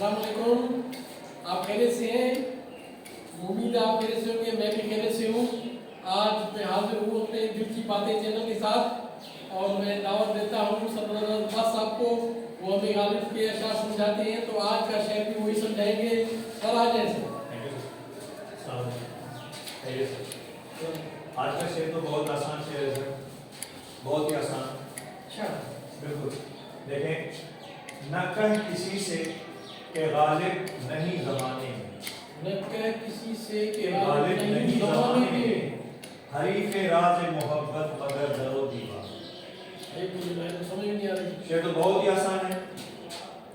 अस्सलाम वालेकुम। आप खैरियत से हैं? उम्मीद है आप खैरियत से होंगे, मैं भी खैरियत से हूँ। आज मैं हाजिर हूँ अपने दिल की बातें चैनल के साथ और मैं दावत देता हूँ सदर साहब को। वो हमें गालिब के अशार समझाते हैं, तो आज का शेर भी वही समझाएंगे। सर आ जाए सर। आज का शेर तो बहुत आसान शेर है सर, बहुत ही आसान। अच्छा, बिल्कुल देखें, न कह किसी से कि गालिब नहीं ज़माने में, न कह किसी से कि गालिब नहीं ज़माने में, में। हरीफ राज मोहब्बत मगर दरो दीवार। मैं तो समझ में नहीं आ रही। शेर तो बहुत ही आसान है।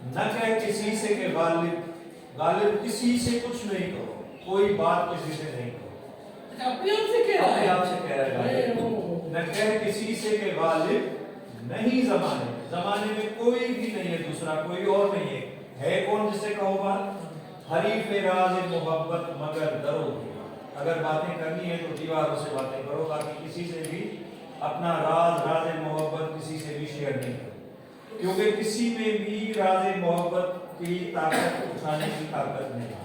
न कह किसी से कि गालिब किसी से कुछ नहीं कहो, कोई बात किसी से नहीं कहो। अपने आप से कह रहा है, अपने आप से कह रहा है गालिब। न कह किसी से कि गालिब नहीं ज़माने में कोई भी नहीं है, दूसरा कोई और नहीं है कौन जिससे कहो बात? हरीफ राज मोहब्बत मगर दरो दीवार। अगर बातें करनी है तो दीवारों से बातें करो, बाकी किसी से भी अपना राज मोहब्बत किसी से भी शेयर नहीं करो, क्योंकि किसी में भी राज मोहब्बत की ताकत उठाने की ताकत नहीं है।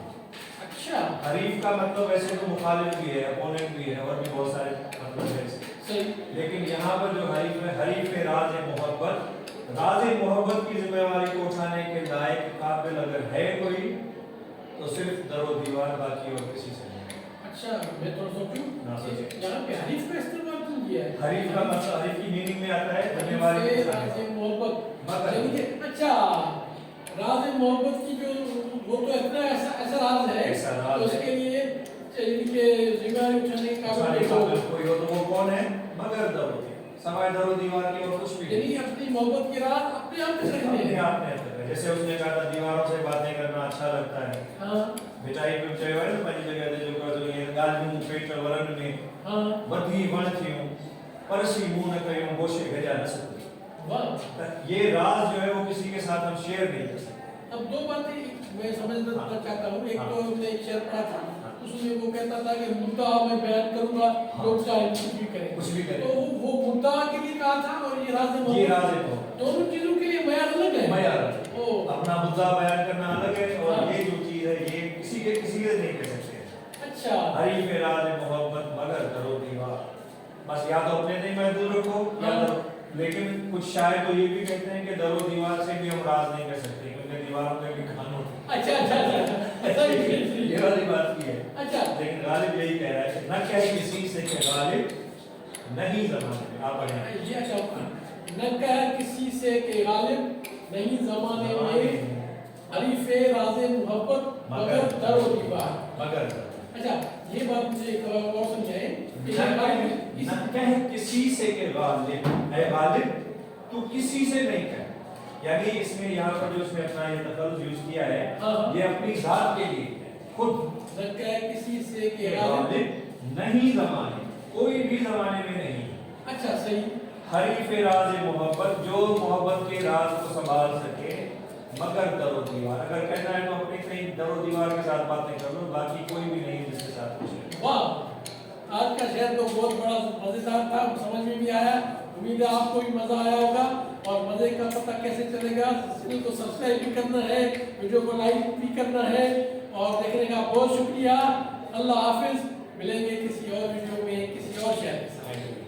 अच्छा, हरीफ का मतलब वैसे तो मुखालिफ भी है, अपोनेंट भी है, और भी बहुत सारे मतलब है इसके। लेकिन यहाँ पर जो हरीफ है, हरीफ राज मोहब्बत की जिम्मेवारी को उठाने के लायक काबिल अगर है कोई तो सिर्फ दरो दीवार, बाकी और किसी से नहीं। अच्छा, मैं थोड़ा सोचूं। ना सोचें। यहाँ पे हरीफ का इस्तेमाल क्यों किया है? हरीफ का मतलब हरीफ की मीनिंग में आता है जिम्मेवारी को उठाने राज़े का। मोहब्बत। यानी कि अच्छा, राज़े मोहब्बत की जो वो तो इतना ऐसा राज है, ऐसा राज तो उसके लिए इनके जिम्मेवारी उठाने का कोई हो तो वो कौन है? मगर दरो समाय दरो दीवार की और कुछ भी नहीं। यानी अपनी मोहब्बत की राज अपने आप में रखनी अपने है। आप में है। जैसे उसने कहा था दीवारों से बातें करना अच्छा लगता है। हाँ मिठाई पे चाहिए है ना, पहली जगह दे जो का जो ये गालू पेट वरण में हाँ, बधी वण थी परसी मुंह न कयो गोशे भेजा न सकती। वाह। ये राज जो है वो किसी के साथ हम शेयर नहीं कर सकते। अब दो बातें मैं समझना चाहता हूँ। एक तो हमने एक शेर पढ़ा था, उसमें वो कहता था कि मुद्दा मैं बयान करूंगा, लोग चाहे कुछ भी करें। तो वो मुद्दा के लिए कहा था और ये राज है दोनों चीजों के लिए मयार अलग है। मयार ओ अपना मुद्दा बयान करना अलग है, और ये जो चीज है ये किसी के नहीं कह सकते। अच्छा, हरीफ राज मोहब्बत मगर दरो दीवार। बस या तो अपने नहीं महदूद रखो या तो, लेकिन कुछ शायर तो ये भी कहते हैं कि दरो दीवार से भी हम राज नहीं कर सकते, क्योंकि दीवारों में भी खाना होता है। अच्छा, ऐसा भी ये वाली बात की है। अच्छा, लेकिन गालिब यही कह रहा है कि न कह किसी से कि गालिब नहीं ज़माने में। आप पढ़ें। ये अच्छा, न कह किसी से कि गालिब नहीं ज़माने में, हरीफ राज़े मोहब्बत मगर दरो दीवार। मगर अच्छा, ये बात मुझे एक और समझाएं कि न कह किसी से के गालिब है, गालिब तू किसी से नहीं कह। यानी इसमें यहाँ पर जो इसमें अपना ये तफल्लुज यूज किया है, ये अपनी जात के लिए है, खुद। न कह किसी से कि गालिब नहीं ज़माने, कोई भी ज़माने में नहीं। अच्छा, सही। हरीफ राज मोहब्बत, जो मोहब्बत के राज को संभाल सके, मगर दरो दीवार। अगर कहना है तो अपनी कहीं दरो दीवार के साथ बातें कर लो, बाकी कोई भी नहीं जिसके साथ कुछ। वाह, आज का शेर तो बहुत बड़ा मजेदार था, समझ में भी आया। उम्मीद है आपको भी मजा आया होगा। और मजे का पता कैसे चलेगा? चैनल को सब्सक्राइब भी करना है, वीडियो को लाइक भी करना है, और देखने का बहुत शुक्रिया। अल्लाह हाफिज। मिलेंगे किसी और वीडियो में किसी और शेर।